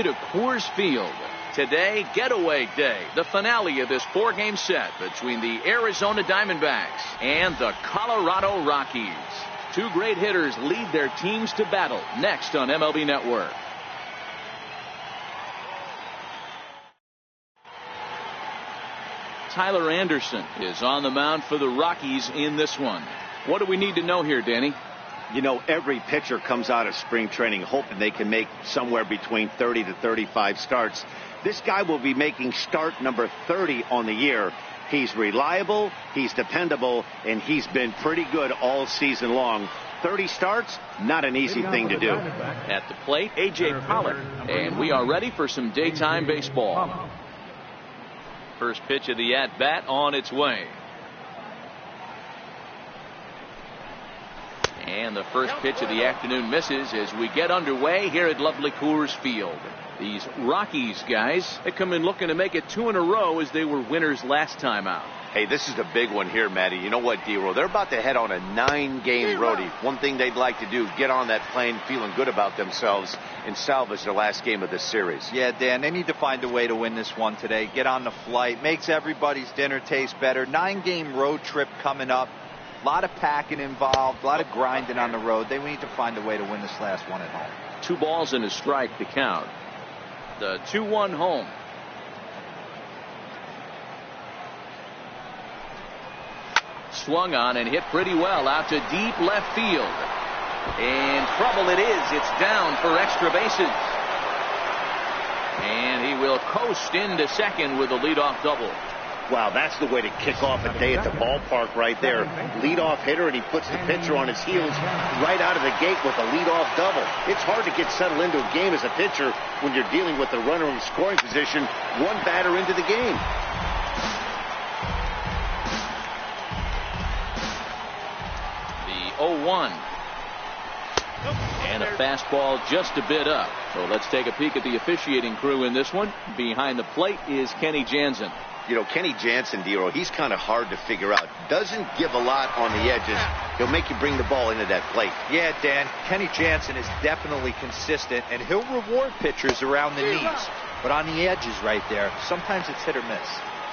To Coors Field. Today, Getaway Day, the finale of this 4-game set between the Arizona Diamondbacks and the Colorado Rockies. Two great hitters lead their teams to battle next on MLB Network. Tyler Anderson is on the mound for the Rockies in this one. What do we need to know here, Danny? You know, every pitcher comes out of spring training hoping they can make somewhere between 30 to 35 starts. This guy will be making start number 30 on the year. He's reliable, he's dependable, and he's been pretty good all season long. 30 starts, not an easy thing to do. At the plate, A.J. Pollock, and we are ready for some daytime baseball. First pitch of the at-bat on its way. And the first pitch of the afternoon misses as we get underway here at lovely Coors Field. These Rockies guys, they come in looking to make it 2 in a row as they were winners last time out. Hey, this is a big one here, Matty. You know what, D-Roll? They're about to head on a 9-game roadie. One thing they'd like to do, get on that plane feeling good about themselves and salvage their last game of this series. Yeah, Dan, they need to find a way to win this one today. Get on the flight. Makes everybody's dinner taste better. 9-game road trip coming up. A lot of packing involved, a lot of grinding on the road. They need to find a way to win this last one at home. 2 balls and a strike to count. The 2-1 home. Swung on and hit pretty well out to deep left field. And trouble it is. It's down for extra bases. And he will coast into second with a leadoff double. Wow, that's the way to kick off a day at the ballpark right there. Leadoff hitter, and he puts the pitcher on his heels right out of the gate with a leadoff double. It's hard to get settled into a game as a pitcher when you're dealing with a runner in scoring position, one batter into the game. The 0-1. And a fastball just a bit up. So let's take a peek at the officiating crew in this one. Behind the plate is Kenny Jansen. You know, Kenny Jansen, D-Roll, he's kind of hard to figure out. Doesn't give a lot on the edges. He'll make you bring the ball into that plate. Yeah, Dan, Kenny Jansen is definitely consistent, and he'll reward pitchers around the knees. But on the edges right there, sometimes it's hit or miss.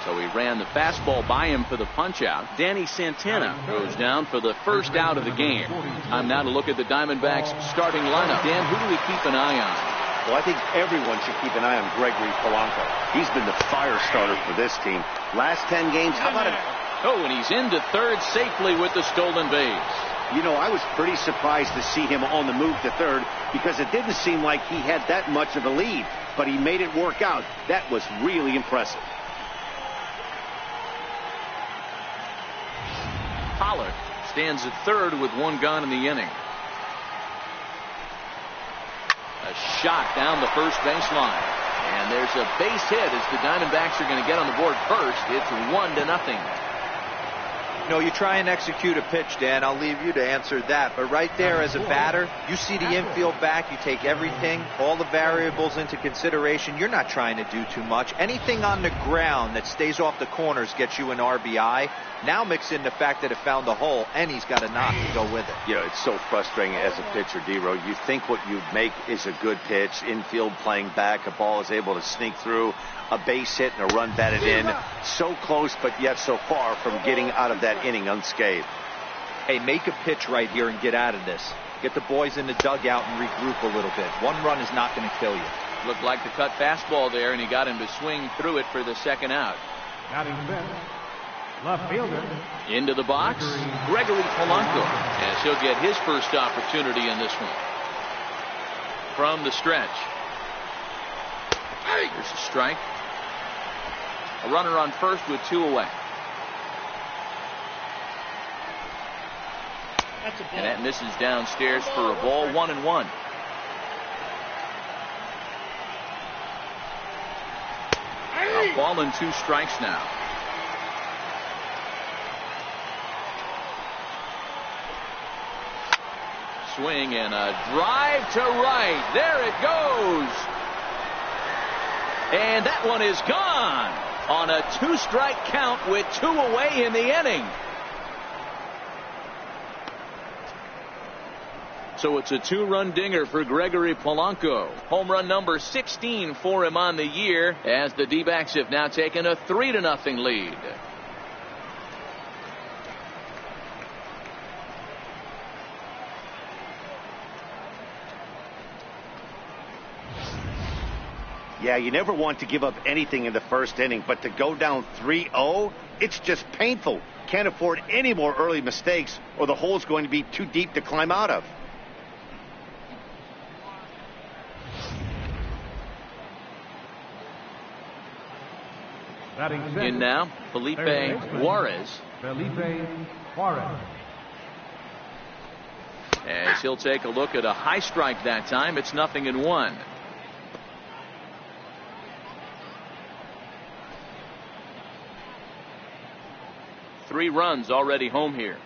So he ran the fastball by him for the punch-out. Danny Santana goes down for the first out of the game. Time now to look at the Diamondbacks' starting lineup. Dan, who do we keep an eye on? Well, I think everyone should keep an eye on Gregory Polanco. He's been the fire starter for this team. Last 10 games, how about it? Oh, and he's into third safely with the stolen base. You know, I was pretty surprised to see him on the move to third because it didn't seem like he had that much of a lead. But he made it work out. That was really impressive. Pollock stands at third with 1 gone in the inning. A shot down the first baseline. And there's a base hit as the Diamondbacks are going to get on the board first. It's 1-0. No, you try and execute a pitch, Dan. I'll leave you to answer that. But right there as a batter, you see the infield back. You take everything, all the variables into consideration. You're not trying to do too much. Anything on the ground that stays off the corners gets you an RBI. Now mix in the fact that it found the hole, and he's got a knock to go with it. Yeah, it's so frustrating as a pitcher, D-Row. You think what you make is a good pitch. Infield playing back. A ball is able to sneak through. A base hit and a run batted in. So close, but yet so far from getting out of that inning unscathed. Hey, make a pitch right here and get out of this. Get the boys in the dugout and regroup a little bit. 1 run is not going to kill you. Looked like the cut fastball there, and he got him to swing through it for the second out. Batting fifth, left fielder. Into the box, Gregory Polanco, as he'll get his first opportunity in this one. From the stretch. Here's a strike. A runner on first with 2 away. And that misses downstairs for a ball. 1-1. A ball and 2 strikes now. Swing and a drive to right. There it goes. And that one is gone on a 2-strike count with 2 away in the inning. So it's a 2-run dinger for Gregory Polanco. Home run number 16 for him on the year, as the D-backs have now taken a 3-0 lead. Yeah, you never want to give up anything in the first inning, but to go down 3-0, it's just painful. Can't afford any more early mistakes, or the hole's going to be too deep to climb out of. In now, Felipe Juarez. As he'll take a look at a high strike that time. It's 0-1. Three runs already home here.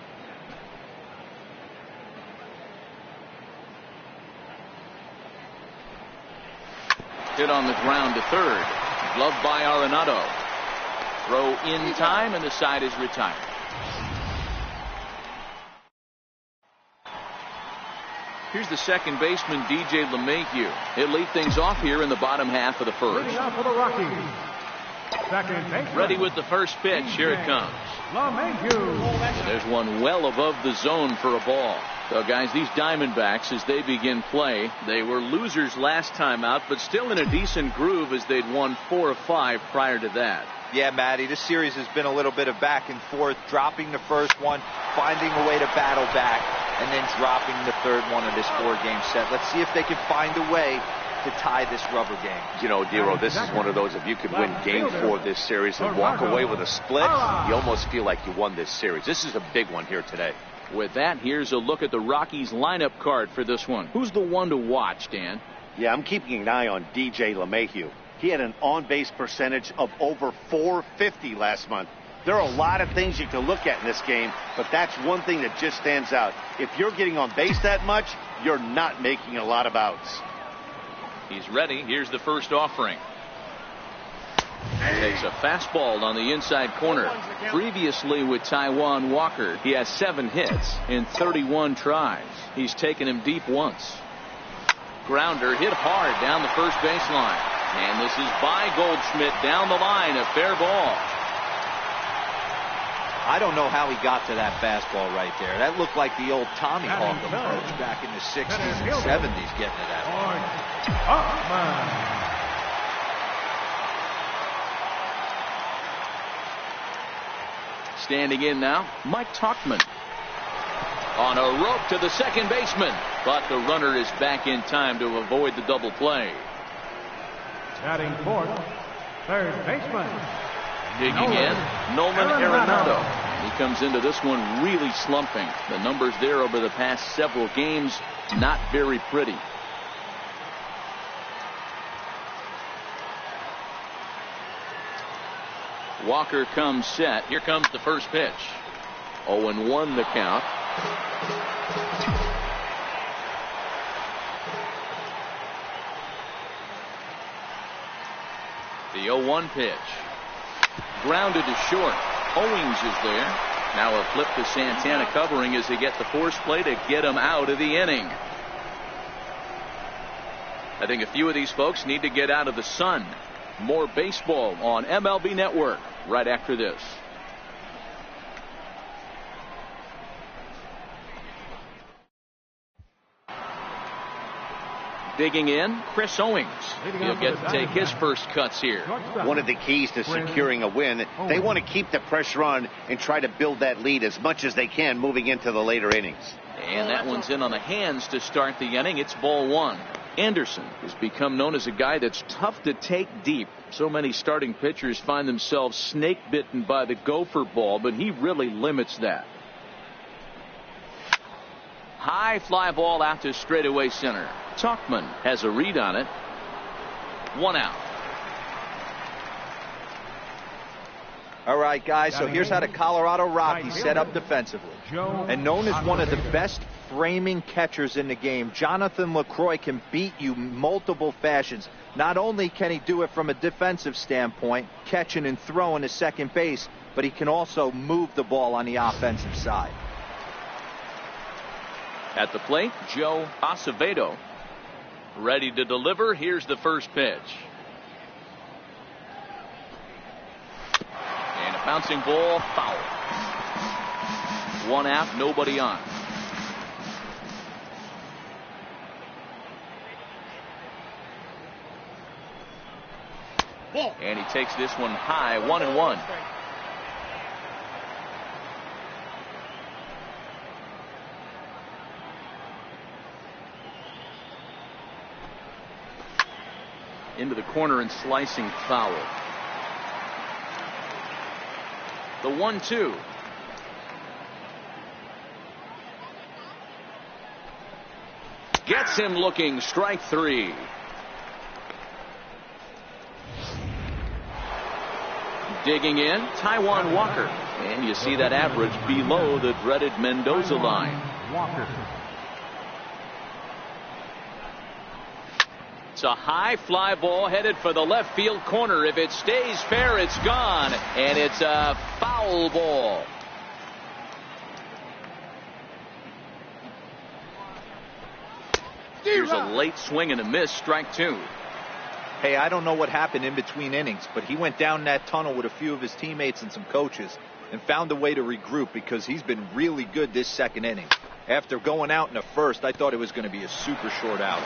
Hit on the ground to third. Gloved by Arenado. Throw in time, and the side is retired. Here's the second baseman, DJ LeMahieu. He'll lead things off here in the bottom half of the first. For the Rockies. Ready with the first pitch. Here it comes. There's one well above the zone for a ball. So, guys, these Diamondbacks, as they begin play, they were losers last time out, but still in a decent groove as they'd won 4 of 5 prior to that. Yeah, Matty, this series has been a little bit of back and forth, dropping the first one, finding a way to battle back, and then dropping the third one of this 4-game set. Let's see if they can find a way to tie this rubber game. You know, Dero, this is one of those, if you could win game 4 of this series and walk away with a split, you almost feel like you won this series. This is a big one here today. With that, here's a look at the Rockies lineup card for this one. Who's the one to watch, Dan? Yeah, I'm keeping an eye on DJ LeMahieu. He had an on-base percentage of over .450 last month. There are a lot of things you can look at in this game, but that's one thing that just stands out. If you're getting on base that much, you're not making a lot of outs. He's ready. Here's the first offering. Takes a fastball on the inside corner. Previously with Taijuan Walker, he has 7 hits in 31 tries. He's taken him deep once. Grounder hit hard down the first baseline. And this is by Goldschmidt down the line. A fair ball. I don't know how he got to that fastball right there. That looked like the old Tommy Hawk approach back in the 60s and 70s getting to that ball. Standing in now, Mike Tauchman. On a rope to the second baseman, but the runner is back in time to avoid the double play. Batting fourth, third baseman. Digging in, Nolan Arenado. He comes into this one really slumping. The numbers there over the past several games, not very pretty. Walker comes set. Here comes the first pitch. 0-1 the count. The 0-1 pitch. Grounded to short. Owings is there. Now a flip to Santana covering as they get the force play to get him out of the inning. I think a few of these folks need to get out of the sun. More baseball on MLB Network right after this. Digging in, Chris Owings. He'll get to take his first cuts here. One of the keys to securing a win, they want to keep the pressure on and try to build that lead as much as they can moving into the later innings. And that one's in on the hands to start the inning. It's ball 1. Anderson has become known as a guy that's tough to take deep. So many starting pitchers find themselves snake bitten by the gopher ball, but he really limits that. High fly ball out to straightaway center. Tauchman has a read on it. 1 out. All right, guys, so here's how the Colorado Rockies set up defensively. And known as one of the best framing catchers in the game, Jonathan LaCroix can beat you multiple fashions. Not only can he do it from a defensive standpoint, catching and throwing to second base, but he can also move the ball on the offensive side. At the plate, Joe Acevedo. Ready to deliver. Here's the first pitch. And a bouncing ball, foul. 1 out, nobody on. And he takes this one high, 1-1. Into the corner and slicing foul. The 1-2. Gets him looking, strike 3. Digging in, Taijuan Walker. And you see that average below the dreaded Mendoza line. Walker. It's a high fly ball headed for the left field corner. If it stays fair, it's gone. And it's a foul ball. Here's a late swing and a miss, strike 2. Hey, I don't know what happened in between innings, but he went down that tunnel with a few of his teammates and some coaches and found a way to regroup because he's been really good this second inning. After going out in the first, I thought it was going to be a super short out.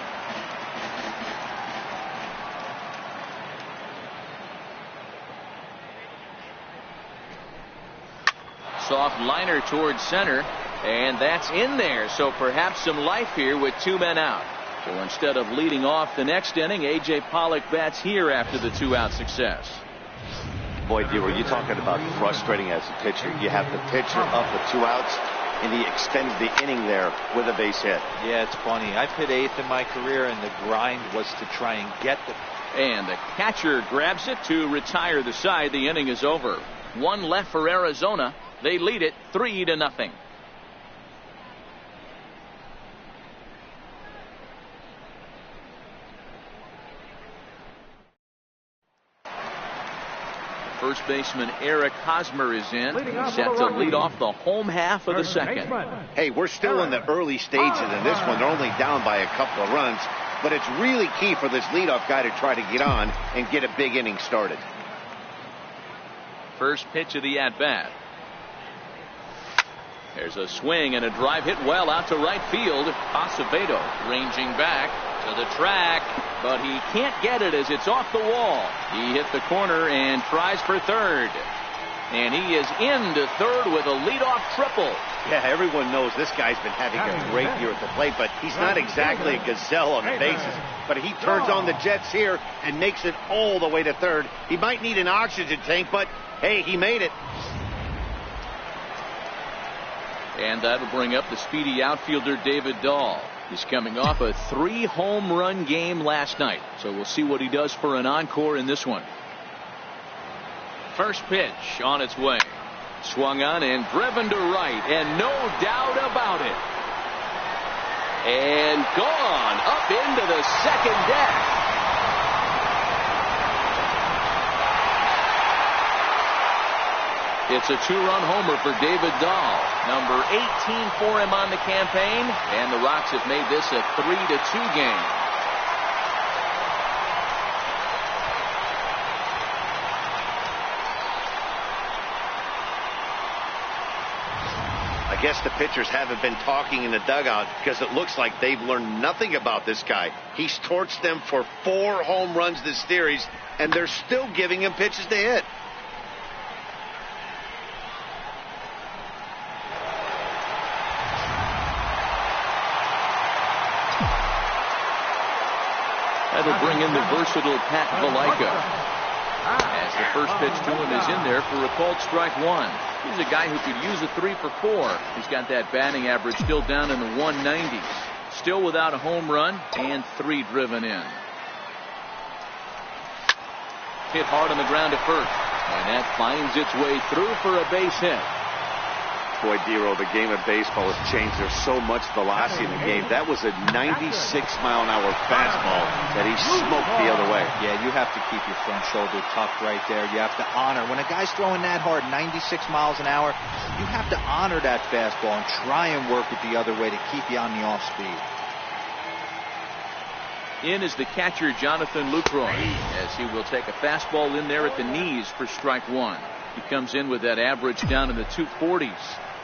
Soft liner towards center, and that's in there. So perhaps some life here with 2 men out. So instead of leading off the next inning, A.J. Pollock bats here after the 2-out success. Boy, D, were you talking about frustrating as a pitcher? You have the pitcher up with 2 outs, and he extends the inning there with a base hit. Yeah, it's funny. I've hit 8th in my career, and the grind was to try and get them. And the catcher grabs it to retire the side. The inning is over. 1 left for Arizona. They lead it 3-0. First baseman Eric Hosmer is in, set to lead off the home half of the second. Hey, we're still in the early stages in this one. They're only down by a couple of runs, but it's really key for this leadoff guy to try to get on and get a big inning started. First pitch of the at-bat. There's a swing and a drive hit well out to right field. Acevedo ranging back to the track, but he can't get it as it's off the wall. He hit the corner and tries for third. And he is into third with a leadoff triple. Yeah, everyone knows this guy's been having a great year at the plate, but he's not exactly a gazelle on the bases. But he turns on the jets here and makes it all the way to third. He might need an oxygen tank, but hey, he made it. And that'll bring up the speedy outfielder David Dahl. He's coming off a 3-home run game last night, so we'll see what he does for an encore in this one. First pitch on its way. Swung on and driven to right, and no doubt about it. And gone up into the second deck. It's a 2-run homer for David Dahl, number 18 for him on the campaign, and the Rocks have made this a 3-2 game. I guess the pitchers haven't been talking in the dugout because it looks like they've learned nothing about this guy. He's torched them for 4 home runs this series, and they're still giving him pitches to hit. That'll bring in the versatile Pat Valaika. As the first pitch to him is in there for a called strike 1. He's a guy who could use a 3 for 4. He's got that batting average still down in the 190s. Still without a home run and 3 driven in. Hit hard on the ground to first. And that finds its way through for a base hit. Boy, Dero, the game of baseball has changed. There's so much velocity in the game. That was a 96-mile-an-hour fastball that he smoked the other way. Yeah, you have to keep your front shoulder tucked right there. You have to honor. When a guy's throwing that hard, 96 miles an hour, you have to honor that fastball and try and work it the other way to keep you on the off speed. In is the catcher, Jonathan Lucroy, as he will take a fastball in there at the knees for strike one. He comes in with that average down in the 240s.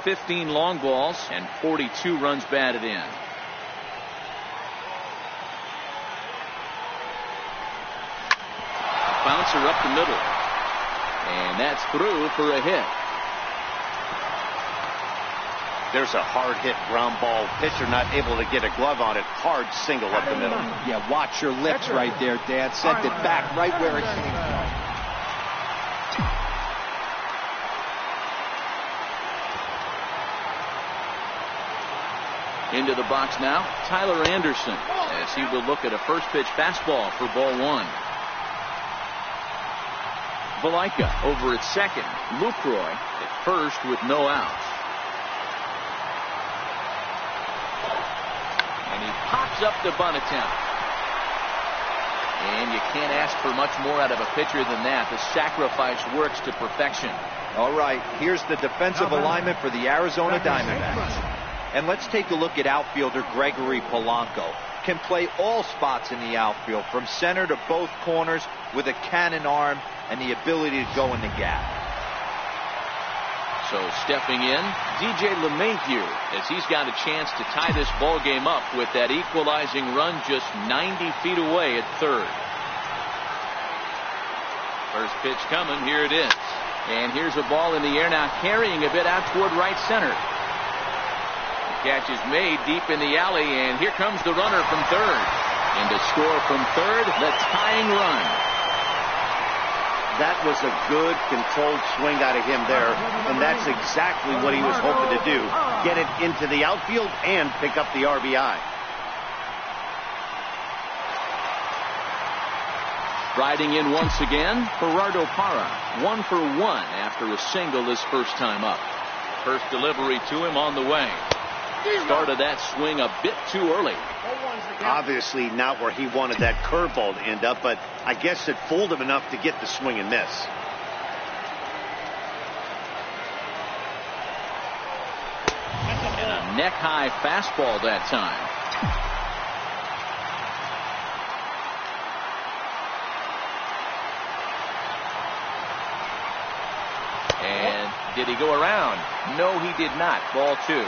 15 long balls and 42 runs batted in. Bouncer up the middle. And that's through for a hit. There's a hard hit ground ball. Pitcher not able to get a glove on it. Hard single up the middle. Yeah, watch your lips right there, Dad. Sent it back right where it came from. Into the box now, Tyler Anderson, as he will look at a first pitch fastball for ball one. Valaika over at second. Lucroy at first with no outs. And he pops up the bunt attempt. And you can't ask for much more out of a pitcher than that. The sacrifice works to perfection. All right, here's the defensive alignment for the Arizona Diamondbacks. And let's take a look at outfielder Gregory Polanco. Can play all spots in the outfield, from center to both corners, with a cannon arm and the ability to go in the gap. So stepping in, DJ LeMahieu, as he's got a chance to tie this ball game up with that equalizing run just 90 feet away at third. First pitch coming, here it is. And here's a ball in the air now, carrying a bit out toward right center. Catch is made deep in the alley, and here comes the runner from third. And to score from third, the tying run. That was a good controlled swing out of him there, and that's exactly what he was hoping to do. Get it into the outfield and pick up the RBI. Riding in once again, Gerardo Parra. 1 for 1 after a single his first time up. First delivery to him on the way. Started that swing a bit too early. Obviously not where he wanted that curveball to end up, but I guess it fooled him enough to get the swing and miss. And a neck-high fastball that time. And did he go around? No, he did not. Ball two.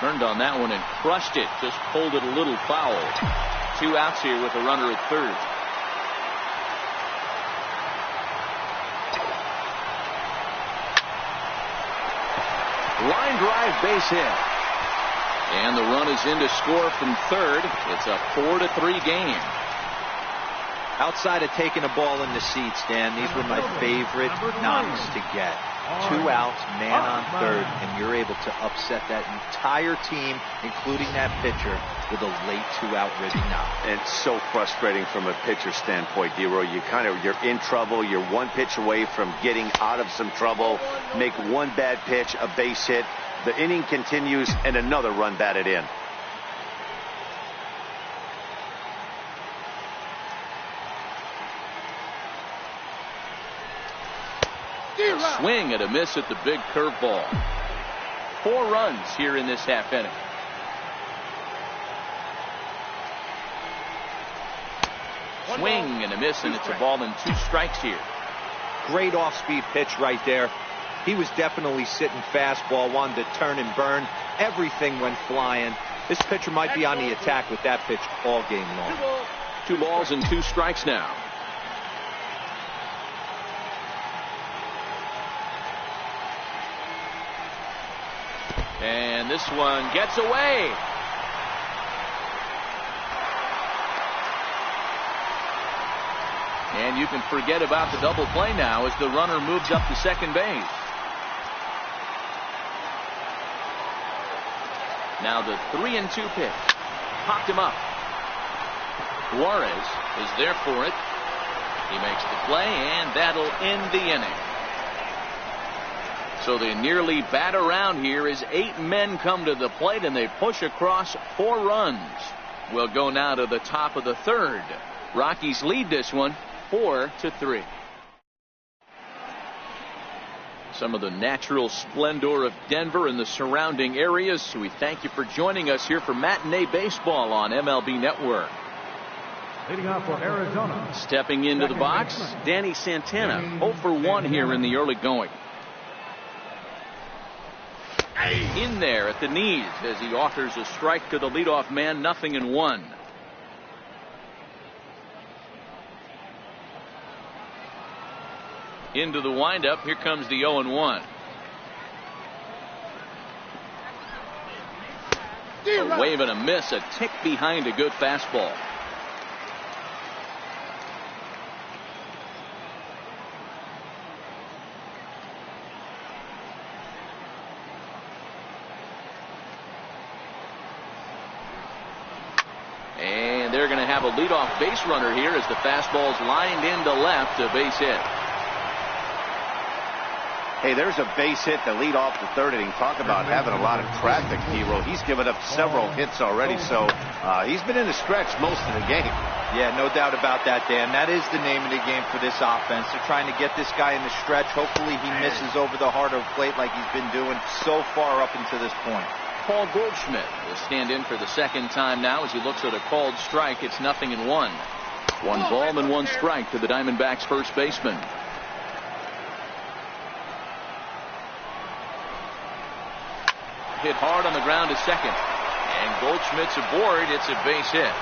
Turned on that one and crushed it. Just pulled it a little foul. 2 outs here with a runner at third. Line drive, base hit. And the run is in to score from third. It's a 4-3 game. Outside of taking a ball in the seats, Dan, these were my favorite knocks to get. 2 outs, man on third, and you're able to upset that entire team, including that pitcher, with a late 2-out ribby knock. And so frustrating from a pitcher standpoint, Dero. You're in trouble. You're 1 pitch away from getting out of some trouble. Make 1 bad pitch, a base hit. The inning continues, and another run batted in. Swing and a miss at the big curveball. 4 runs here in this half inning. Swing and a miss, and it's a ball and 2 strikes here. Great off-speed pitch right there. He was definitely sitting fastball, wanted to turn and burn. Everything went flying. This pitcher might be on the attack with that pitch all game long. 2 balls and 2 strikes now. And this one gets away. And you can forget about the double play now as the runner moves up to second base. Now the 3-2 pitch. Popped him up. Juarez is there for it. He makes the play, and that'll end the inning. So they nearly bat around here as 8 men come to the plate, and they push across 4 runs. We'll go now to the top of the 3rd. Rockies lead this one 4-3. Some of the natural splendor of Denver and the surrounding areas. So we thank you for joining us here for Matinee Baseball on MLB Network. Leading off for Arizona. Stepping into the box, Danny Santana, 0 for 1 here in the early going. In there at the knees as he offers a strike to the leadoff man, 0-1. Into the windup, here comes the 0-1. A wave and a miss, a tick behind a good fastball. And they're going to have a leadoff base runner here as the fastball's lined into left, a base hit. Hey, there's a base hit to lead off the 3rd inning. Talk about having a lot of traffic, Hero. He's given up several hits already, so he's been in the stretch most of the game. Yeah, no doubt about that, Dan. That is the name of the game for this offense. They're trying to get this guy in the stretch. Hopefully he misses over the heart of the plate like he's been doing so far up until this point. Paul Goldschmidt will stand in for the 2nd time now as he looks at a called strike. It's 0-1. 1 ball and 1 strike to the Diamondbacks first baseman. Hit hard on the ground to second, and Goldschmidt's aboard. It's a base hit,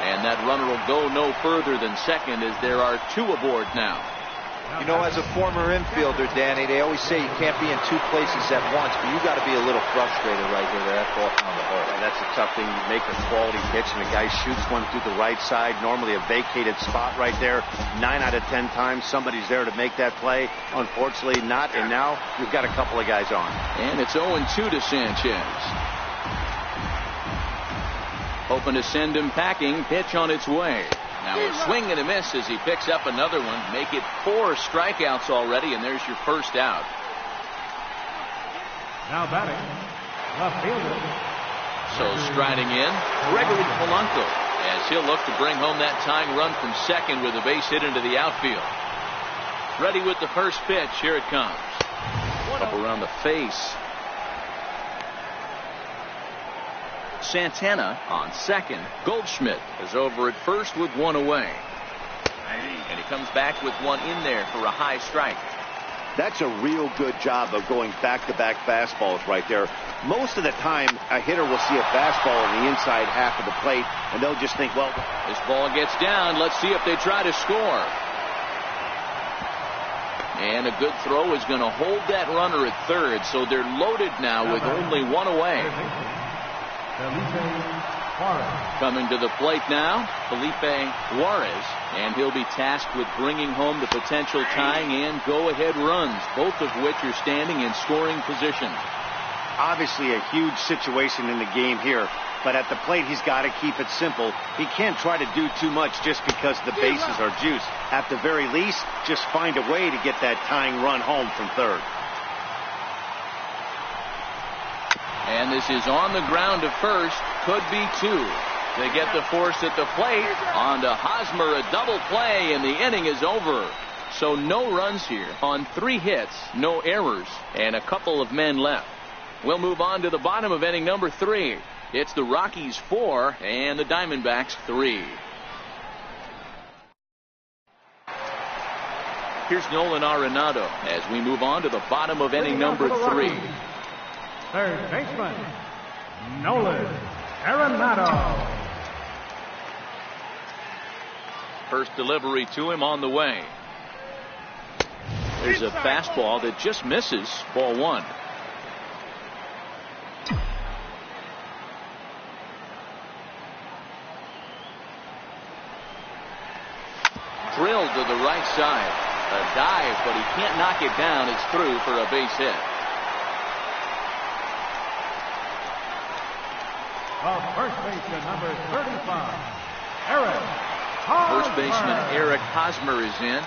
and that runner will go no further than second as there are 2 aboard now. You know, as a former infielder, Danny, they always say you can't be in 2 places at once, but you got to be a little frustrated right here. That ball on the hole. That's a tough thing. You make a quality pitch, and the guy shoots one through the right side. Normally a vacated spot right there. 9 out of 10 times somebody's there to make that play. Unfortunately not, and now you've got a couple of guys on. And it's 0-2 to Sanchez. Hoping to send him packing. Pitch on its way. Now a swing and a miss as he picks up another one. Make it 4 strikeouts already, and there's your first out. Now batting, left fielder. So striding in, Gregory Polanco, as he'll look to bring home that tying run from second with a base hit into the outfield. Ready with the first pitch. Here it comes. Up around the face. Santana on second. Goldschmidt is over at first with 1 away. And he comes back with 1 in there for a high strike. That's a real good job of going back-to-back fastballs right there. Most of the time, a hitter will see a fastball on the inside half of the plate, and they'll just think, well, this ball gets down. Let's see if they try to score. And a good throw is going to hold that runner at third, so they're loaded now with only 1 away. Coming to the plate now, Felipe Juarez, and he'll be tasked with bringing home the potential tying and go-ahead runs, both of which are standing in scoring position. Obviously a huge situation in the game here, but at the plate he's got to keep it simple. He can't try to do too much just because the bases are juiced. At the very least, just find a way to get that tying run home from third. And this is on the ground to first. Could be 2. They get the force at the plate. On to Hosmer, a double play, and the inning is over. So no runs here on 3 hits, no errors, and a couple of men left. We'll move on to the bottom of inning number 3. It's the Rockies 4 and the Diamondbacks 3. Here's Nolan Arenado as we move on to the bottom of inning number 3. Third baseman, Nolan Arenado. First delivery to him on the way. There's a fastball that just misses. Ball 1. Drilled to the right side. A dive, but he can't knock it down. It's through for a base hit. The first baseman, number 35, Eric Hosmer. First baseman Eric Hosmer is in.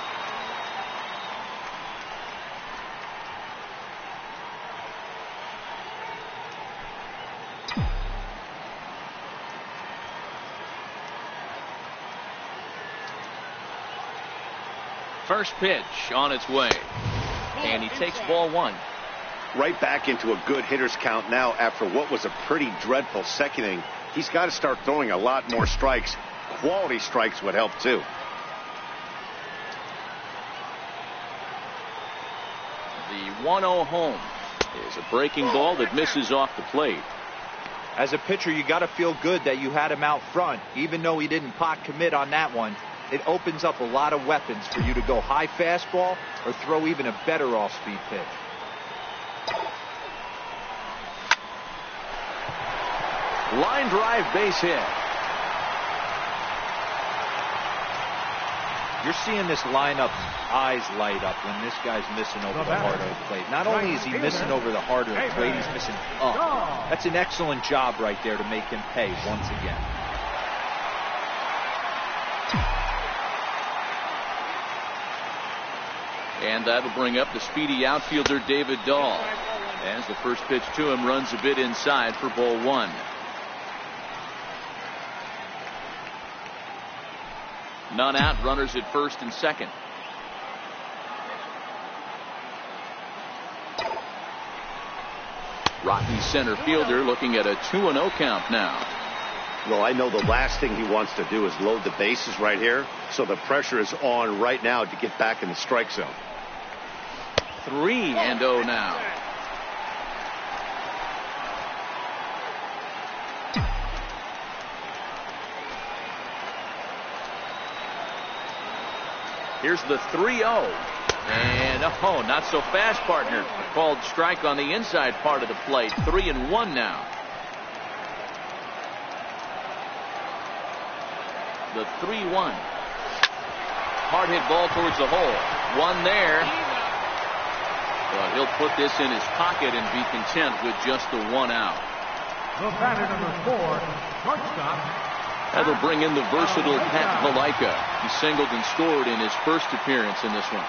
First pitch on its way. And he takes ball one. Right back into a good hitter's count now after what was a pretty dreadful second inning. He's got to start throwing a lot more strikes. Quality strikes would help too. The 1-0 home is a breaking ball that misses off the plate. As a pitcher, you got to feel good that you had him out front, even though he didn't pot commit on that one. It opens up a lot of weapons for you to go high fastball or throw even a better off-speed pitch. Line drive base hit. You're seeing this lineup eyes light up when this guy's missing over the heart of the plate. Not only is he missing over the heart of the plate, he's missing up. That's an excellent job right there to make him pay once again. And that'll bring up the speedy outfielder David Dahl, as the first pitch to him runs a bit inside for ball one. None out, runners at first and second. Rockies center fielder looking at a 2-0 count now. Well, I know the last thing he wants to do is load the bases right here, so the pressure is on right now to get back in the strike zone. 3-0 now. Here's the 3-0. And oh, not so fast, partner. A called strike on the inside part of the plate. 3-1 now. The 3-1. Hard hit ball towards the hole. One there. But he'll put this in his pocket and be content with just the 1 out. The batter, number 4, shortstop. That'll bring in the versatile Pat Valaika. He singled and scored in his first appearance in this one.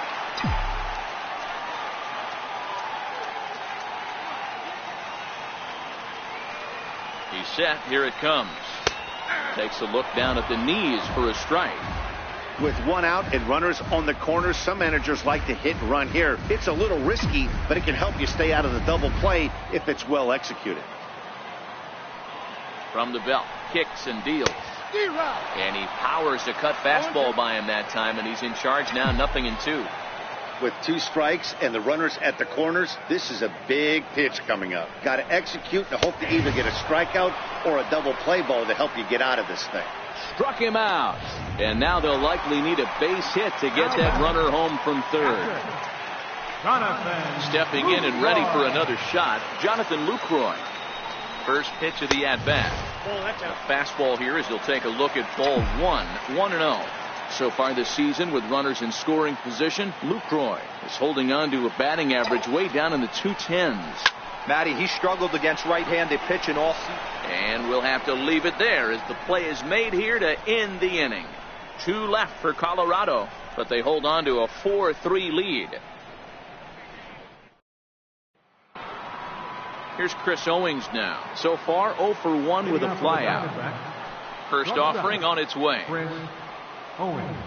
He's set. Here it comes. Takes a look down at the knees for a strike. With 1 out and runners on the corners, some managers like to hit and run here. It's a little risky, but it can help you stay out of the double play if it's well executed. From the belt, kicks and deals. And he powers a cut fastball by him that time, and he's in charge now, 0-2. With 2 strikes and the runners at the corners, this is a big pitch coming up. Got to execute and hope to either get a strikeout or a double play ball to help you get out of this thing. Struck him out. And now they'll likely need a base hit to get that runner home from third. Stepping in and ready for another shot, Jonathan Lucroy. First pitch of the at-bat. A fastball here as he'll take a look at ball 1. 1-0. So far this season with runners in scoring position, Lucroy is holding on to a batting average way down in the 210s. Matty, he struggled against right-handed pitching all season. And we'll have to leave it there as the play is made here to end the inning. 2 left for Colorado, but they hold on to a 4-3 lead. Here's Chris Owings now. So far 0 for 1 with a flyout. First offering on its way. Chris Owings.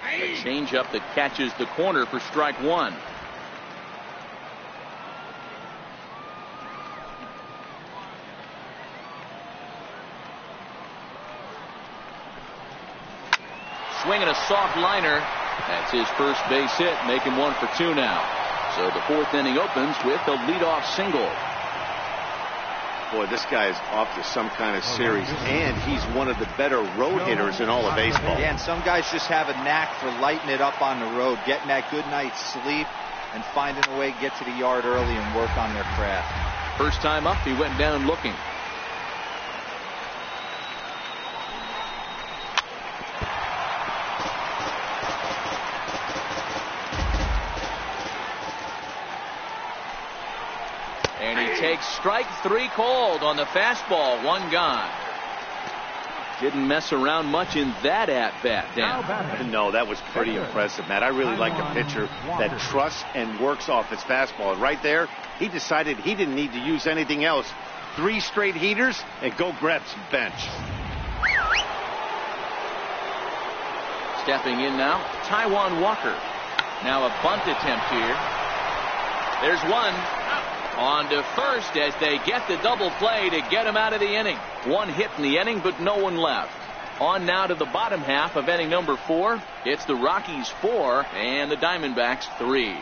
A changeup that catches the corner for strike 1. Swinging a soft liner. That's his first base hit, making 1 for 2 now. So the 4th inning opens with a leadoff single. Boy, this guy is off to some kind of series, and he's one of the better road hitters in all of baseball. Yeah, and some guys just have a knack for lighting it up on the road, getting that good night's sleep, and finding a way to get to the yard early and work on their craft. First time up, he went down looking. And he takes strike 3 called on the fastball. 1 gone. Didn't mess around much in that at-bat, Dan. No, that was pretty impressive, Matt. I really like a pitcher that trusts and works off his fastball. And right there, he decided he didn't need to use anything else. 3 straight heaters and go grab some bench. Stepping in now, Taijuan Walker. Now a bunt attempt here. There's one. On to first as they get the double play to get him out of the inning. 1 hit in the inning, but no one left. On now to the bottom half of inning number 4. It's the Rockies 4 and the Diamondbacks 3.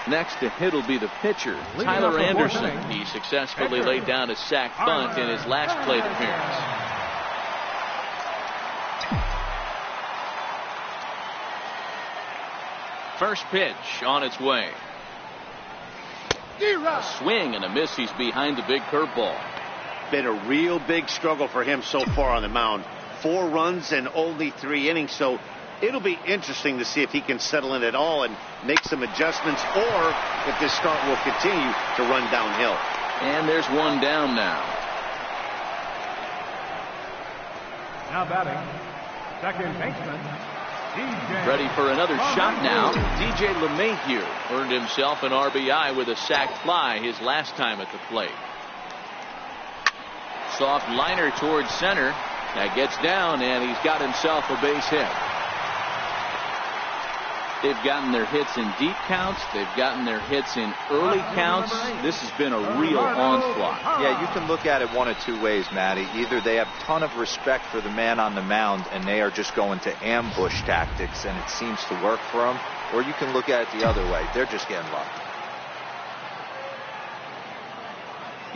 Next to hit will be the pitcher, Tyler Anderson. He successfully laid down a sac bunt in his last plate appearance. First pitch on its way. A swing and a miss. He's behind the big curveball. Been a real big struggle for him so far on the mound. 4 runs and only 3 innings, so it'll be interesting to see if he can settle in at all and make some adjustments, or if this start will continue to run downhill. And there's 1 down now. Now batting, second baseman, ready for another shot now. DJ LeMahieu earned himself an RBI with a sac fly his last time at the plate. Soft liner towards center. That gets down, and he's got himself a base hit. They've gotten their hits in deep counts. They've gotten their hits in early counts. This has been a real onslaught. Yeah, you can look at it one of 2 ways, Matty. Either they have a ton of respect for the man on the mound and they are just going to ambush tactics and it seems to work for them, or you can look at it the other way. They're just getting lucky.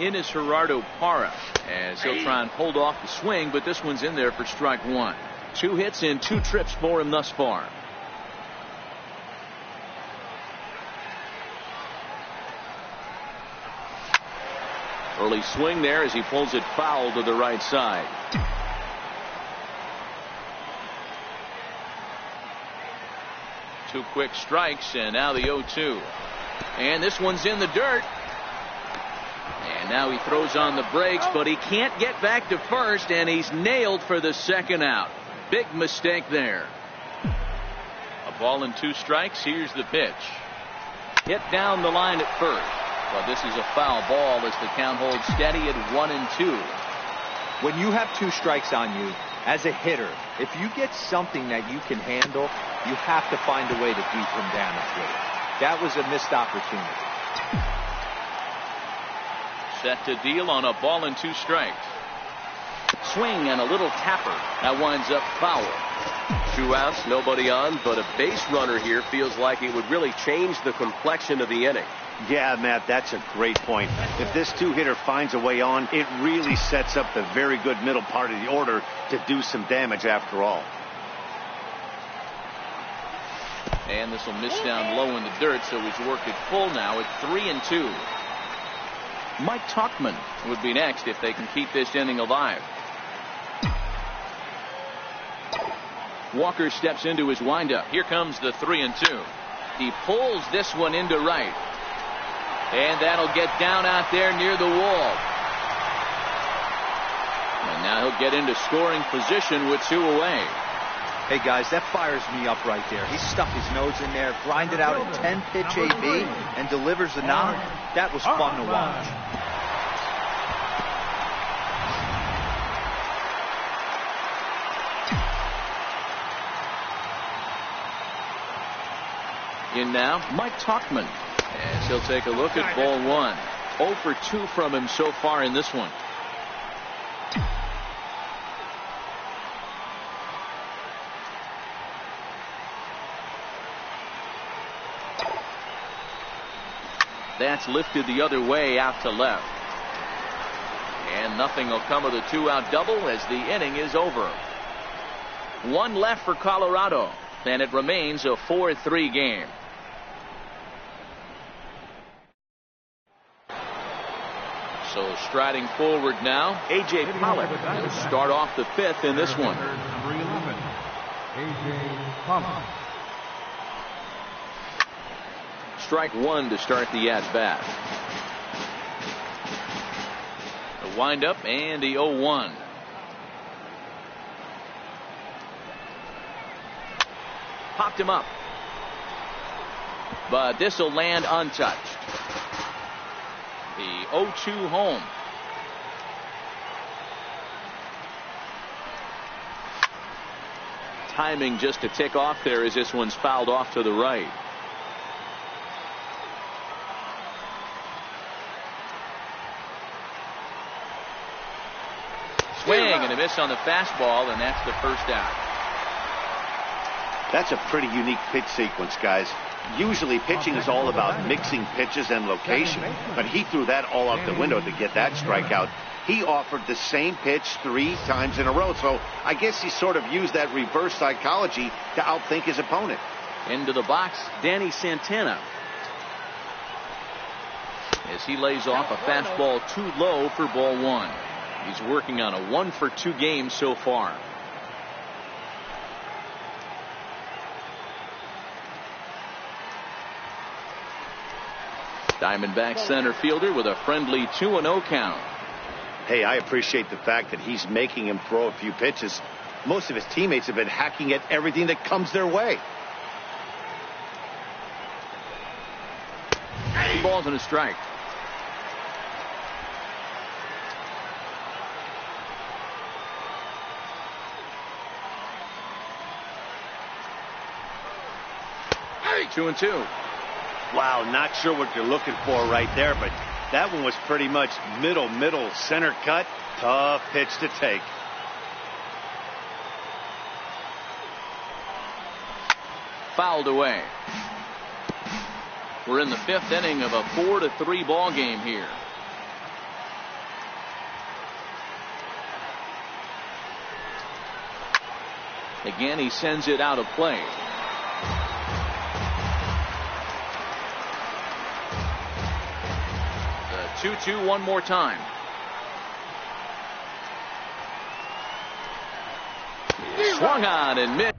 In is Gerardo Parra as he'll try and hold off the swing, but this one's in there for strike 1. 2 hits and 2 trips for him thus far. Early swing there as he pulls it foul to the right side. Two quick strikes, and now the 0-2. And this one's in the dirt. And now he throws on the brakes, but he can't get back to first, and he's nailed for the second out. Big mistake there. A ball and 2 strikes. Here's the pitch. Hit down the line at first. But this is a foul ball as the count holds steady at 1-2. When you have 2 strikes on you, as a hitter, if you get something that you can handle, you have to find a way to do some damage with it. That was a missed opportunity. Set to deal on a ball and 2 strikes. Swing and a little tapper. That winds up foul. 2 outs, nobody on, but a base runner here feels like it would really change the complexion of the inning. Yeah, Matt, that's a great point. If this 2-hitter finds a way on, it really sets up the very good middle part of the order to do some damage after all. And this will miss down low in the dirt, so he's worked it full now at 3-2. Mike Tauchman would be next if they can keep this inning alive. Walker steps into his windup. Here comes the 3-2. He pulls this one into right. And that'll get down out there near the wall. And now he'll get into scoring position with 2 away. Hey, guys, that fires me up right there. He stuck his nose in there, grinded out a 10-pitch AB, and delivers the knock. That was fun to watch. In now, Mike Tauchman. As he'll take a look at ball 1. 0 for 2 from him so far in this one. That's lifted the other way out to left. And nothing will come of the 2-out double as the inning is over. 1 left for Colorado, and it remains a 4-3 game. So striding forward now, A.J. Pollock will start off the 5th in this one. Number 11, A.J. Pollock. strike one to start the at bat. The windup and the 0-1. Popped him up. But this will land untouched. The 0-2 home. Timing just to tick off there as this one's fouled off to the right. Swing and a miss on the fastball, and that's the first out. That's a pretty unique pitch sequence, guys. Usually pitching is all about mixing pitches and location, but he threw that all out the window to get that strikeout. He offered the same pitch 3 times in a row, so I guess he sort of used that reverse psychology to outthink his opponent. Into the box, Danny Santana. As he lays off a fastball too low for ball one. He's working on a 1-for-2 game so far. Diamondbacks center fielder with a friendly 2-0 count. Hey, I appreciate the fact that he's making him throw a few pitches. Most of his teammates have been hacking at everything that comes their way. 2 balls and a strike. Hey, 2-2. Wow, not sure what you're looking for right there, but that one was pretty much middle center cut. Tough pitch to take. Fouled away. We're in the 5th inning of a 4-3 ball game here. Again, he sends it out of play. The 2-2 one more time. Swung on and missed.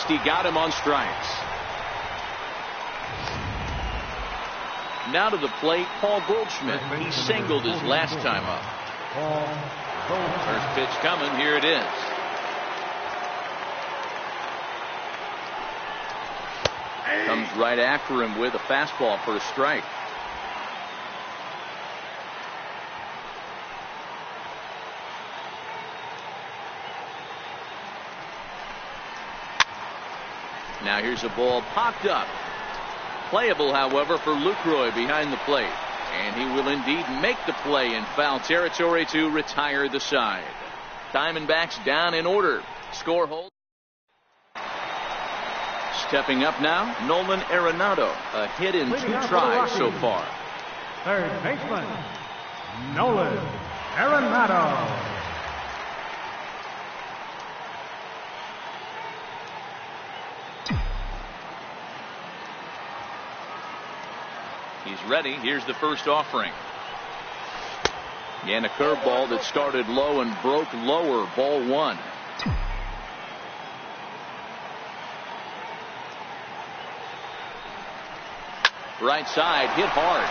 first. He got him on strikes. Now to the plate, Paul Goldschmidt. He singled his last time up. First pitch coming. Here it is. Comes right after him with a fastball for a strike. Now here's a ball popped up. Playable, however, for Lucroy behind the plate. And he will indeed make the play in foul territory to retire the side. Diamondbacks down in order. Score hold. Stepping up now, Nolan Arenado. A hit in 2 tries so far. Third baseman, Nolan Arenado. He's ready. Here's the first offering. And a curveball that started low and broke lower. Ball 1. Right side, hit hard.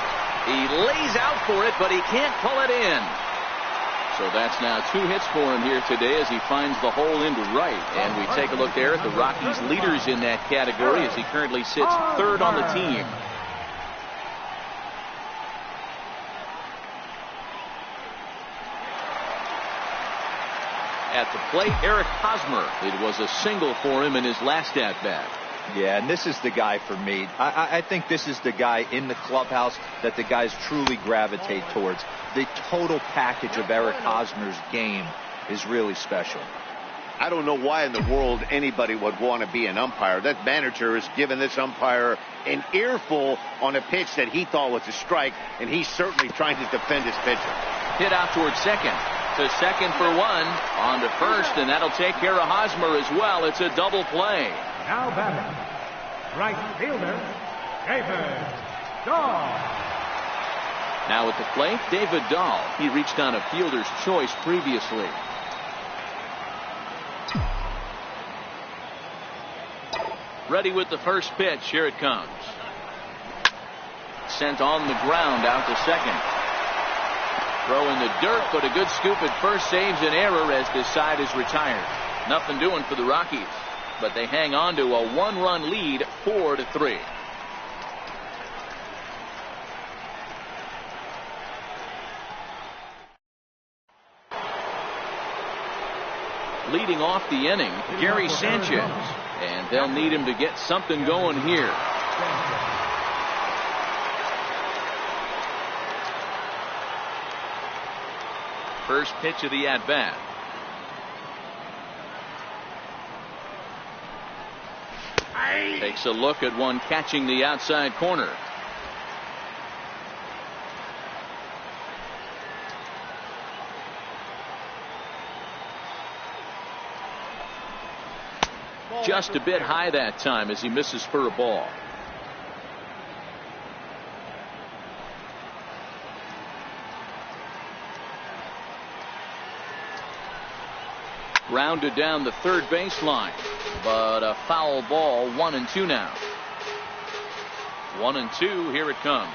He lays out for it, but he can't pull it in. So that's now 2 hits for him here today as he finds the hole into right. And we take a look there at the Rockies leaders in that category as he currently sits 3rd on the team. At the plate, Eric Hosmer. It was a single for him in his last at-bat. Yeah, and this is the guy for me. I think this is the guy in the clubhouse that the guys truly gravitate towards. The total package of Eric Hosmer's game is really special. I don't know why in the world anybody would want to be an umpire. That manager has given this umpire an earful on a pitch that he thought was a strike, and he's certainly trying to defend his pitcher. Hit out towards second. To second for 1. On to first, and that'll take care of Hosmer as well. It's a double play. Now batting, right fielder, David Dahl. Now at the plate, David Dahl. He reached on a fielder's choice previously. Ready with the first pitch. Here it comes. Sent on the ground out to second. Throw in the dirt, but a good scoop at first saves an error as this side is retired. Nothing doing for the Rockies, but they hang on to a 1-run lead, 4-3. Leading off the inning, Gary Sanchez, and they'll need him to get something going here. First pitch of the at-bat. Takes a look at one catching the outside corner. Just a bit high that time as he misses for a ball. Grounded down the third baseline, but a foul ball. 1-2 now. 1-2. Here it comes.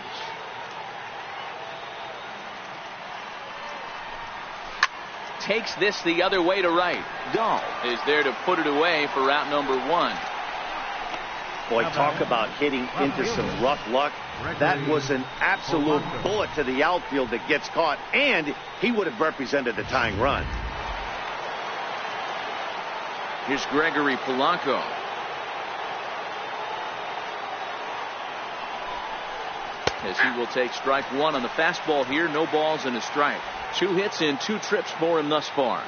Takes this the other way to right. Dahl is there to put it away for out number 1. Boy, talk about hitting into some rough luck. That was an absolute bullet to the outfield that gets caught, and he would have represented the tying run. Here's Gregory Polanco. As he will take strike 1 on the fastball here. No balls and a strike. 2 hits in 2 trips for him thus far.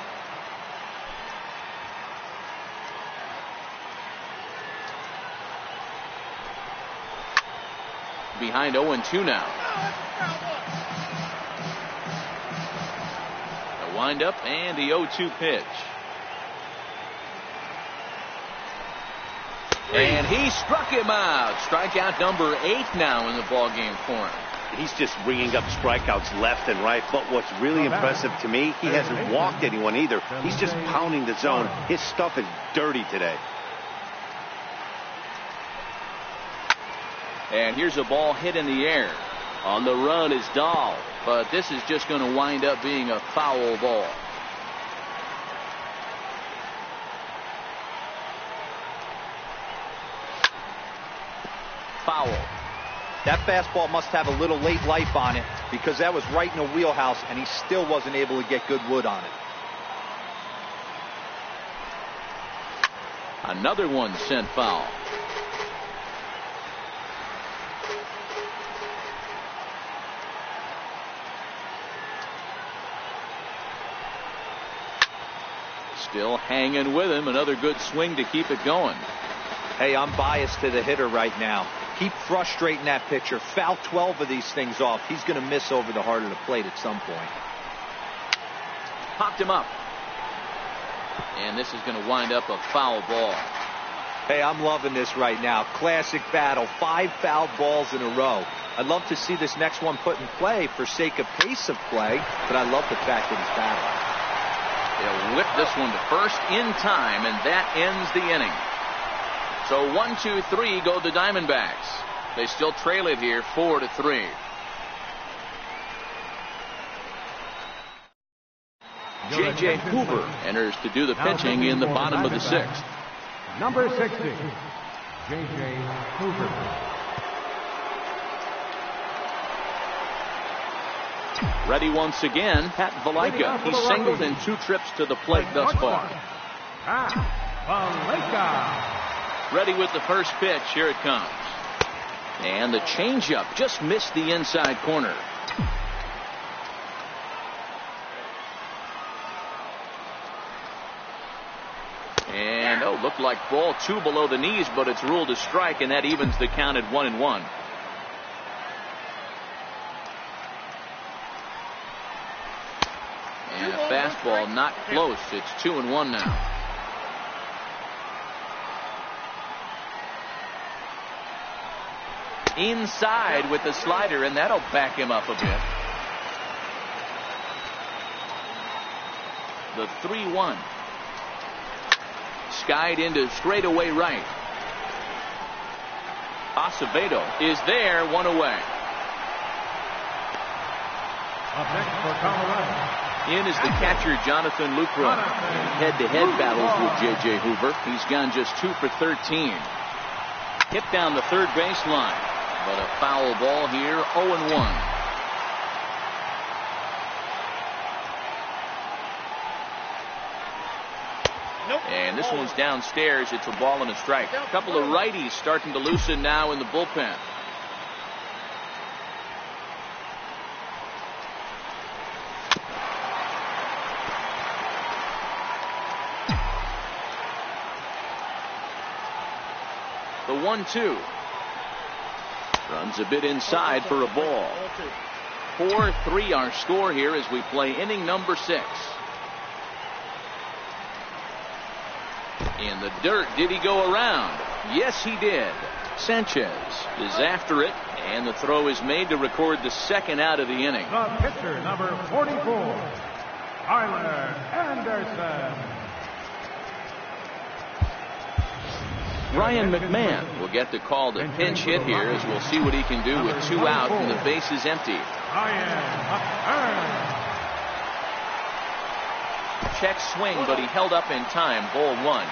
Behind 0-2 now. A windup and the 0-2 pitch. And he struck him out. Strikeout number 8 now in the ballgame for him. He's just ringing up strikeouts left and right. But what's really impressive to me, he hasn't walked anyone either. He's just pounding the zone. His stuff is dirty today. And here's a ball hit in the air. On the run is Dahl. But this is just going to wind up being a foul ball. Foul. That fastball must have a little late life on it, because that was right in the wheelhouse, and he still wasn't able to get good wood on it. Another one sent foul. Still hanging with him. Another good swing to keep it going. Hey, I'm biased to the hitter right now. Keep frustrating that pitcher. Foul 12 of these things off. He's going to miss over the heart of the plate at some point. Popped him up. And this is going to wind up a foul ball. Hey, I'm loving this right now. Classic battle. 5 fouled balls in a row. I'd love to see this next one put in play for sake of pace of play, but I love the fact that he's battling. They'll whip this one to first in time, and that ends the inning. So 1-2-3 go the Diamondbacks. They still trail it here 4-3. J.J. Hoover enters to do the pitching in the bottom of the 6th. Number 60, J.J. Hoover. Ready once again, Pat Valaika. He singled in 2 trips to the plate thus far. Pat Valaika. Ready with the first pitch. Here it comes. And the changeup just missed the inside corner. And looked like ball 2 below the knees, but it's ruled a strike, and that evens the count at 1-1. And a fastball not close. It's 2-1 now. Inside with the slider, and that'll back him up a bit. The 3-1. Skied into straightaway right. Acevedo is there, 1 away. Up next for Colorado. In is the catcher, Jonathan Lucroy. In head-to-head battles with J.J. Hoover, he's gone just 2 for 13. Hit down the third baseline, but a foul ball here, 0-1. And this one's downstairs. It's a ball and a strike. A couple of righties starting to loosen now in the bullpen. The 1-2. Runs a bit inside for a ball. 4-3 our score here as we play inning number 6. In the dirt, did he go around? Yes, he did. Sanchez is after it, and the throw is made to record the second out of the inning. The pitcher, number 44, Tyler Anderson. Ryan McMahon will get the call to pinch hit here, as we'll see what he can do with 2 out and the base is empty. Check swing, but he held up in time. Ball 1.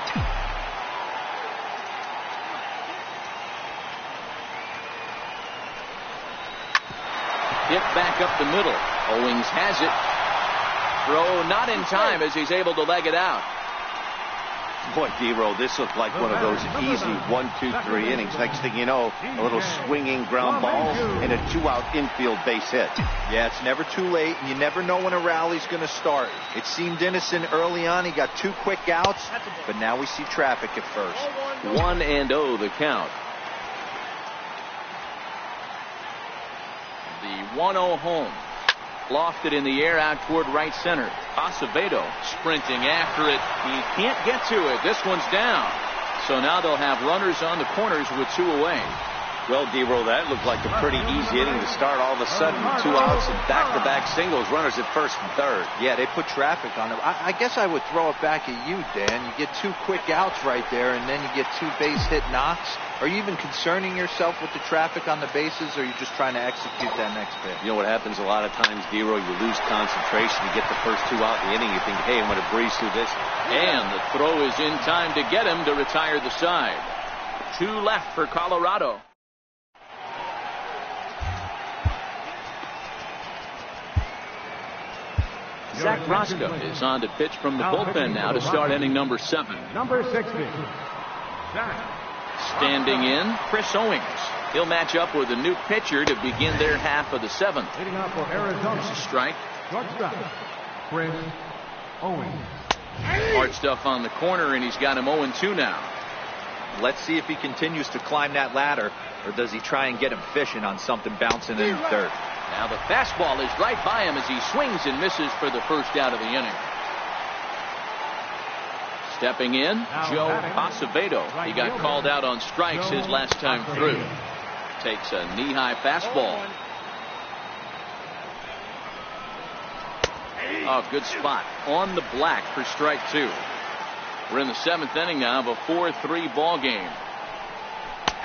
Hit back up the middle. Owings has it. Throw not in time as he's able to leg it out. Boy, D-Roll, this looked like one of those easy 1-2-3 innings. Next thing you know, a little swinging ground ball and a 2-out infield base hit. Yeah, it's never too late, and you never know when a rally's going to start. It seemed innocent early on. He got 2 quick outs, but now we see traffic at first. 1-0 the count. The 1-0 home. Lofted in the air out toward right center. Acevedo sprinting after it. He can't get to it. This one's down. So now they'll have runners on the corners with 2 away. Well, D-Roll, that looked like a pretty easy inning to start. All of a sudden, 2 outs and back-to-back singles. Runners at first and third. Yeah, they put traffic on him. I guess I would throw it back at you, Dan. You get 2 quick outs right there, and then you get 2 base hit knocks. Are you even concerning yourself with the traffic on the bases, or are you just trying to execute that next pitch? You know what happens a lot of times, Dero? You lose concentration. You get the first 2 out in the inning. You think, hey, I'm going to breeze through this. And the throw is in time to get him to retire the side. 2 left for Colorado. Zach Roscoe is on to pitch from the bullpen now to start inning number 7. Number 60. Zach. Standing in, Chris Owings. He'll match up with a new pitcher to begin their half of the 7th. Hitting out for Arizona. There's a strike. Shortstop, Chris Owings. Hard stuff on the corner, and he's got him 0-2 now. Let's see if he continues to climb that ladder, or does he try and get him fishing on something bouncing in the dirt. Now the fastball is right by him as he swings and misses for the first out of the inning. Stepping in, Joe Acevedo. He got called out on strikes his last time through. Takes a knee-high fastball. Oh, good spot on the black for strike 2. We're in the 7th inning now of a 4-3 ball game.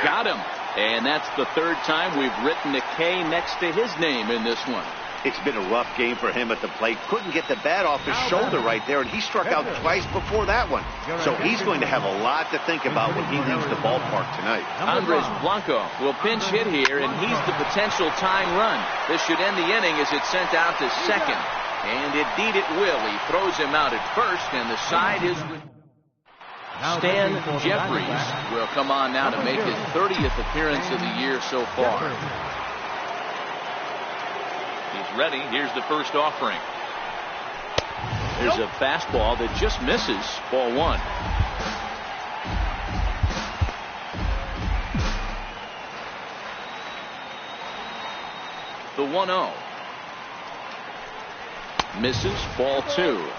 Got him. And that's the 3rd time we've written a K next to his name in this one. It's been a rough game for him at the plate. Couldn't get the bat off his shoulder right there, and he struck out twice before that one. So he's going to have a lot to think about when he leaves the ballpark tonight. Andres Blanco will pinch hit here, and he's the potential tying run. This should end the inning as it's sent out to second. And indeed it will. He throws him out at first, and the side is... Stan Jeffries will come on now to make his 30th appearance of the year so far. He's ready. Here's the first offering. There's a fastball that just misses. Ball 1. The 1-0. Misses. Ball 2.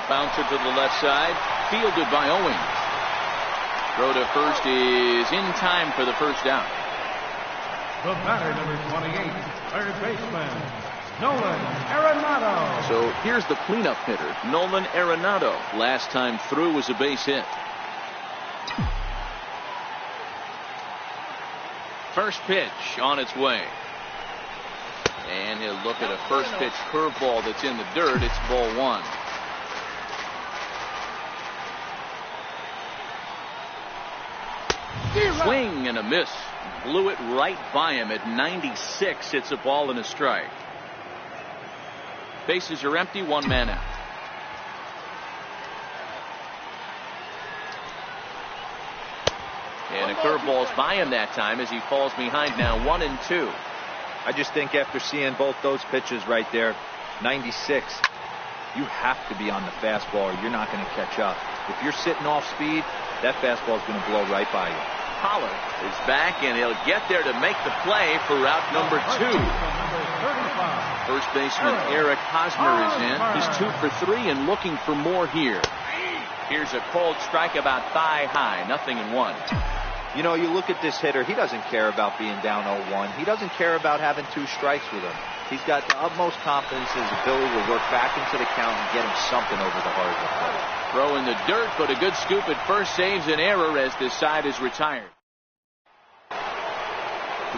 Bouncer to the left side, fielded by Owings. Throw to first is in time for the first out. The batter, number 28, third baseman, Nolan Arenado. So here's the cleanup hitter, Nolan Arenado. Last time through was a base hit. First pitch on its way. And he'll look at a first pitch curveball that's in the dirt. It's ball 1. Swing and a miss. Blew it right by him at 96. It's a ball and a strike. Bases are empty. 1 man out. And a curveball's by him that time as he falls behind now 1-2. I just think after seeing both those pitches right there, 96, you have to be on the fastball or you're not going to catch up. If you're sitting off speed, that fastball is going to blow right by you. Pollard is back, and he'll get there to make the play for route number 2. First baseman Eric Hosmer is in. He's 2 for 3 and looking for more here. Here's a cold strike about thigh high. 0-1. You know, you look at this hitter, he doesn't care about being down 0-1. He doesn't care about having 2 strikes with him. He's got the utmost confidence in his ability to work back into the count and get him something over the hardwood plate. Throw in the dirt, but a good scoop at first saves an error as this side is retired.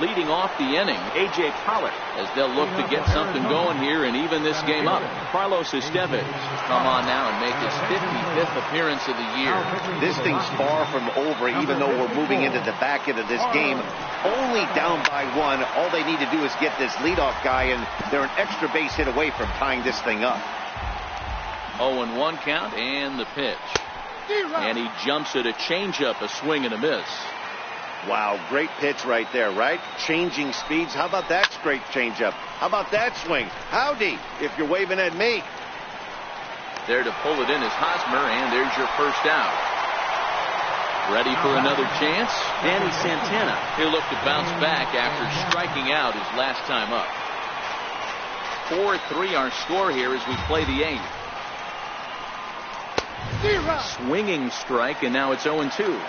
Leading off the inning, A.J. Pollard, as they'll look to get something going here and even this game up. Carlos Estevez come on now and make his 55th appearance of the year. This thing's far from over, even though we're moving into the back end of this game. Only down by 1. All they need to do is get this leadoff guy, and they're an extra base hit away from tying this thing up. 0-1 count and the pitch. And he jumps at a changeup, a swing and a miss. Wow, great pitch right there, right? Changing speeds. How about that straight changeup? How about that swing? Howdy, if you're waving at me. There to pull it in is Hosmer, and there's your first out. Ready for another chance? Danny Santana. He'll look to bounce back after striking out his last time up. 4-3 our score here as we play the 8th. Swinging strike, and now it's 0-2.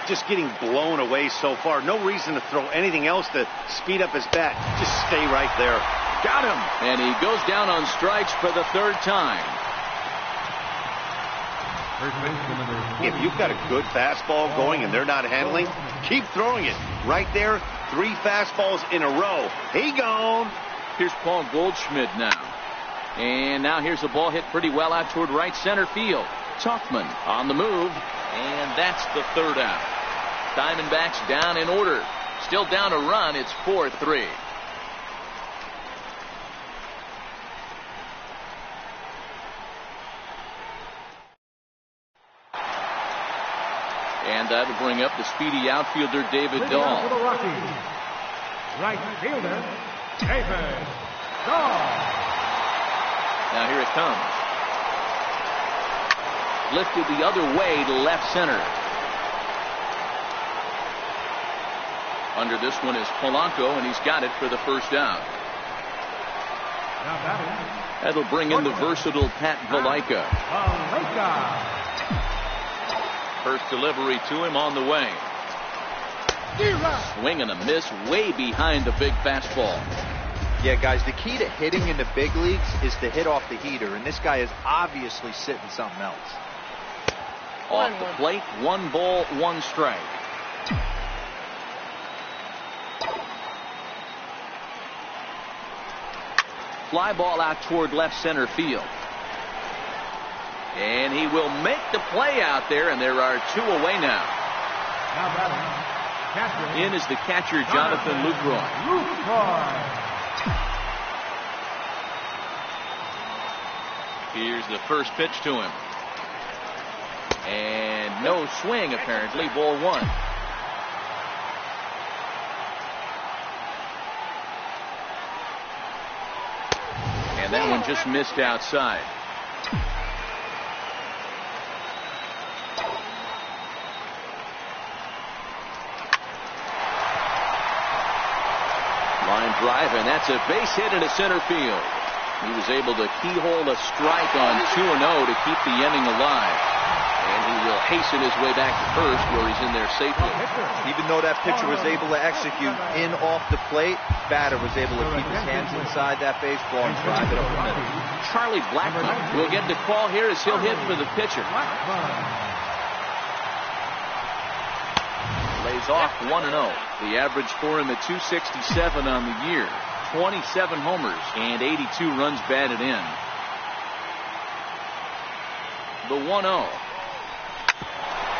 Just getting blown away so far. No reason to throw anything else to speed up his bat. Just stay right there. Got him. And he goes down on strikes for the third time. If you've got a good fastball going and they're not handling, keep throwing it. Right there, 3 fastballs in a row. He gone. Here's Paul Goldschmidt now. And now here's a ball hit pretty well out toward right center field. Tuchman on the move. And that's the third out. Diamondbacks down in order. Still down a run. It's 4-3. And that'll bring up the speedy outfielder David Dahl. For the Rockies, right fielder David Dahl. Now here it comes. Lifted the other way to left center. Under this one is Polanco, and he's got it for the first out. Now batting. That'll bring in the versatile Pat Valaika. First delivery to him on the way. Swing and a miss way behind the big fastball. Yeah, guys, the key to hitting in the big leagues is to hit off the heater, and this guy is obviously sitting something else. Off the plate, 1 ball, 1 strike. Fly ball out toward left center field. And he will make the play out there, and there are 2 away now. In is the catcher, Jonathan Lucroy. Here's the first pitch to him. And no swing, apparently. Ball 1. And that one just missed outside. Line drive, and that's a base hit into center field. He was able to keyhole a strike on 2-0 to keep the inning alive. And he will hasten his way back to first, where he's in there safely. Even though that pitcher was able to execute in off the plate, batter was able to keep his hands inside that baseball and drive it up the middle. Charlie Blackmon will get the call here as he'll hit for the pitcher. Lays off 1-0. The average for him at 267 on the year. 27 homers and 82 runs batted in. The 1-0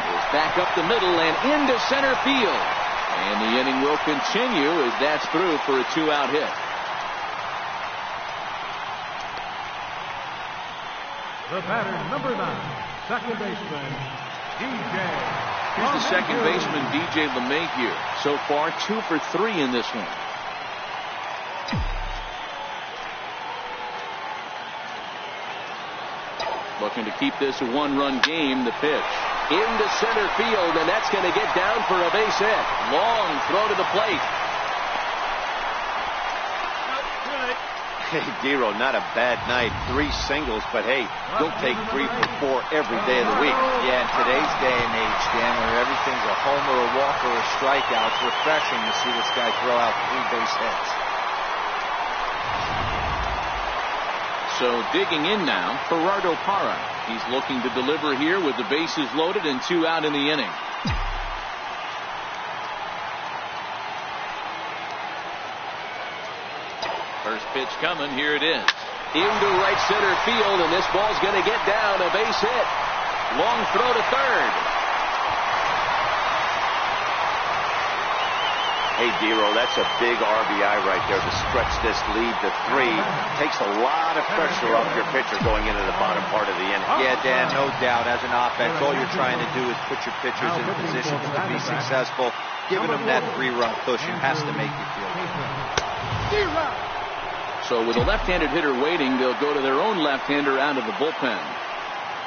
is back up the middle and into center field. And the inning will continue as that's through for a 2-out hit. The batter, number 9, second baseman, DJ. Here's the second baseman, DJ LeMahieu. So far, 2 for 3 in this one. Looking to keep this a 1-run game. The pitch into center field, and that's going to get down for a base hit. Long throw to the plate. Hey, Dero, not a bad night. 3 singles, but hey, he'll take 3 for 4 every day of the week. Yeah, in today's day and age, Dan, where everything's a homer, a walk, or a strikeout, it's refreshing to see this guy throw out 3 base hits. So digging in now, Gerardo Parra. He's looking to deliver here with the bases loaded and 2 out in the inning. First pitch coming. Here it is. Into right center field, and this ball's going to get down. A base hit. Long throw to third. Hey, Dero, that's a big RBI right there to stretch this lead to 3. Takes a lot of pressure off your pitcher going into the bottom part of the inning. Yeah, Dan, no doubt. As an offense, all you're trying to do is put your pitchers in positions to be successful. Giving them that 3-run cushion has to make you feel good. So with a left-handed hitter waiting, they'll go to their own left-hander out of the bullpen.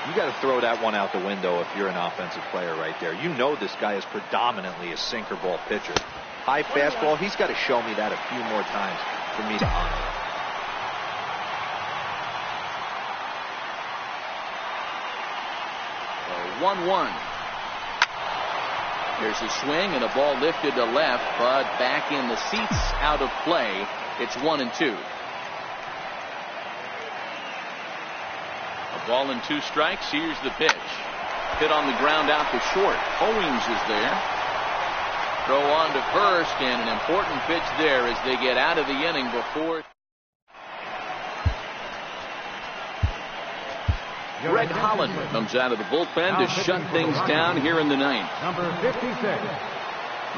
You got to throw that one out the window if you're an offensive player right there. You know this guy is predominantly a sinker ball pitcher. High fastball, he's got to show me that a few more times for me to honor it. 1-1. There's a swing and a ball lifted to left, but back in the seats, out of play. It's 1-2. Ball and 2 strikes. Here's the pitch. Hit on the ground out to short. Owings is there. Throw on to first, and an important pitch there as they get out of the inning before. Greg Holland comes out of the bullpen to shut things down here in the 9th. Number 56.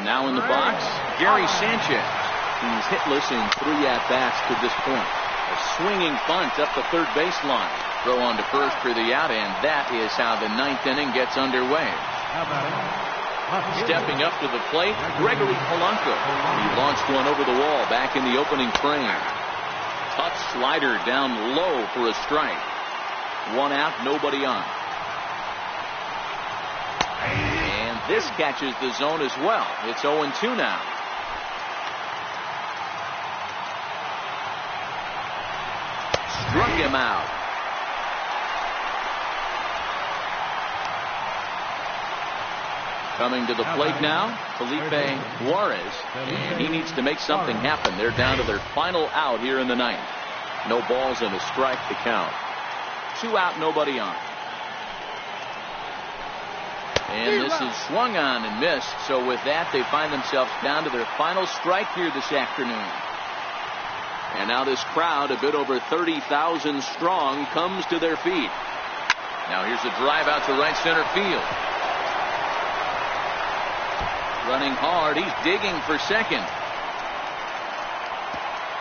Now in the box, Gary Sanchez. He's hitless in 3 at-bats to this point. A swinging bunt up the third baseline. Throw on to first for the out, and that is how the 9th inning gets underway. Stepping up to the plate, Gregory Polanco. He launched one over the wall back in the opening frame. Tough slider down low for a strike. 1 out, nobody on. And this catches the zone as well. It's 0-2 now. Struck him out. Coming to the plate now, Felipe Juarez, and he needs to make something happen. They're down to their final out here in the 9th. No balls and a strike to count. 2 out, nobody on. And this is swung on and missed. So with that, they find themselves down to their final strike here this afternoon. And now this crowd, a bit over 30,000 strong, comes to their feet. Now here's a drive out to right center field. Running hard, he's digging for second.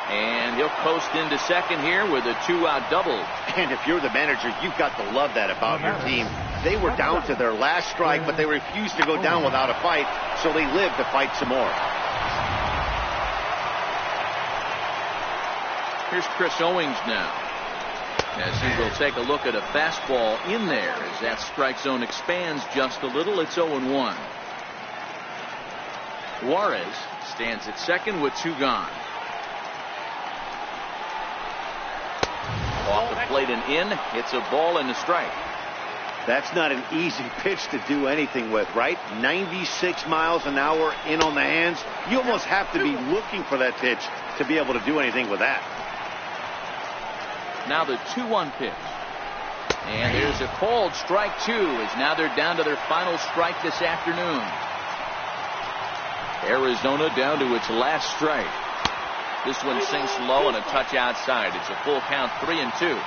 And he'll coast into second here with a 2-out double. And if you're the manager, you've got to love that about your team. They were down to their last strike, but they refused to go down without a fight, so they lived to fight some more. Here's Chris Owings now, as he will take a look at a fastball in there as that strike zone expands just a little. It's 0-1. Juarez stands at second with 2 gone. Off the plate and in. It's a ball and a strike. That's not an easy pitch to do anything with, right? 96 miles an hour in on the hands. You almost have to be looking for that pitch to be able to do anything with that. Now the 2-1 pitch. And there's a called strike 2 as now they're down to their final strike this afternoon. Arizona down to its last strike. This one sinks low and a touch outside. It's a full count, 3-2.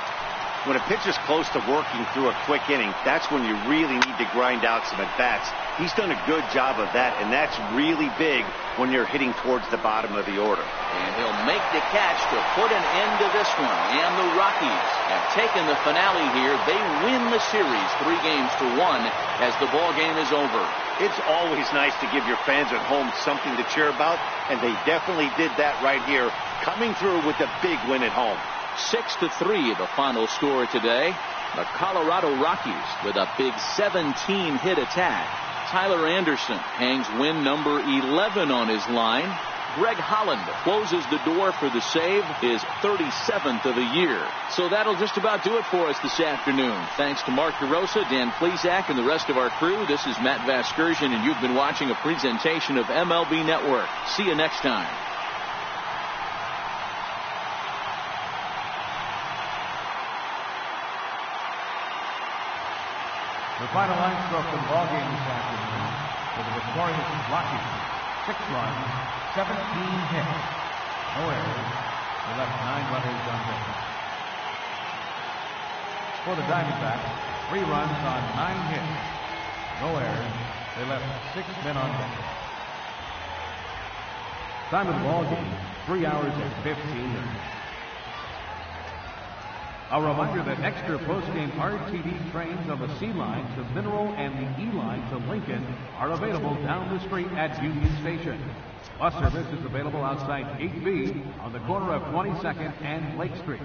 When a pitcher's close to working through a quick inning, that's when you really need to grind out some at-bats. He's done a good job of that, and that's really big when you're hitting towards the bottom of the order. And he'll make the catch to put an end to this one. And the Rockies have taken the finale here. They win the series 3-1 as the ball game is over. It's always nice to give your fans at home something to cheer about, and they definitely did that right here, coming through with a big win at home. 6-3 the final score today. The Colorado Rockies with a big 17-hit attack. Tyler Anderson hangs win number 11 on his line. Greg Holland closes the door for the save, his 37th of the year. So that'll just about do it for us this afternoon. Thanks to Mark DeRosa, Dan Plesac, and the rest of our crew. This is Matt Vasgersian, and you've been watching a presentation of MLB Network. See you next time. The final line score from the ball game this afternoon for the victorious Rockies: 6 runs, 17 hits, no errors. They left 9 runners on base. For the Diamondbacks, 3 runs on 9 hits, no errors. They left 6 men on base. Time of the ball game, 3 hours and 15 minutes. A reminder that extra post-game RTD trains on the C line to Mineral and the E line to Lincoln are available down the street at Union Station. Bus service is available outside 8B on the corner of 22nd and Lake Streets.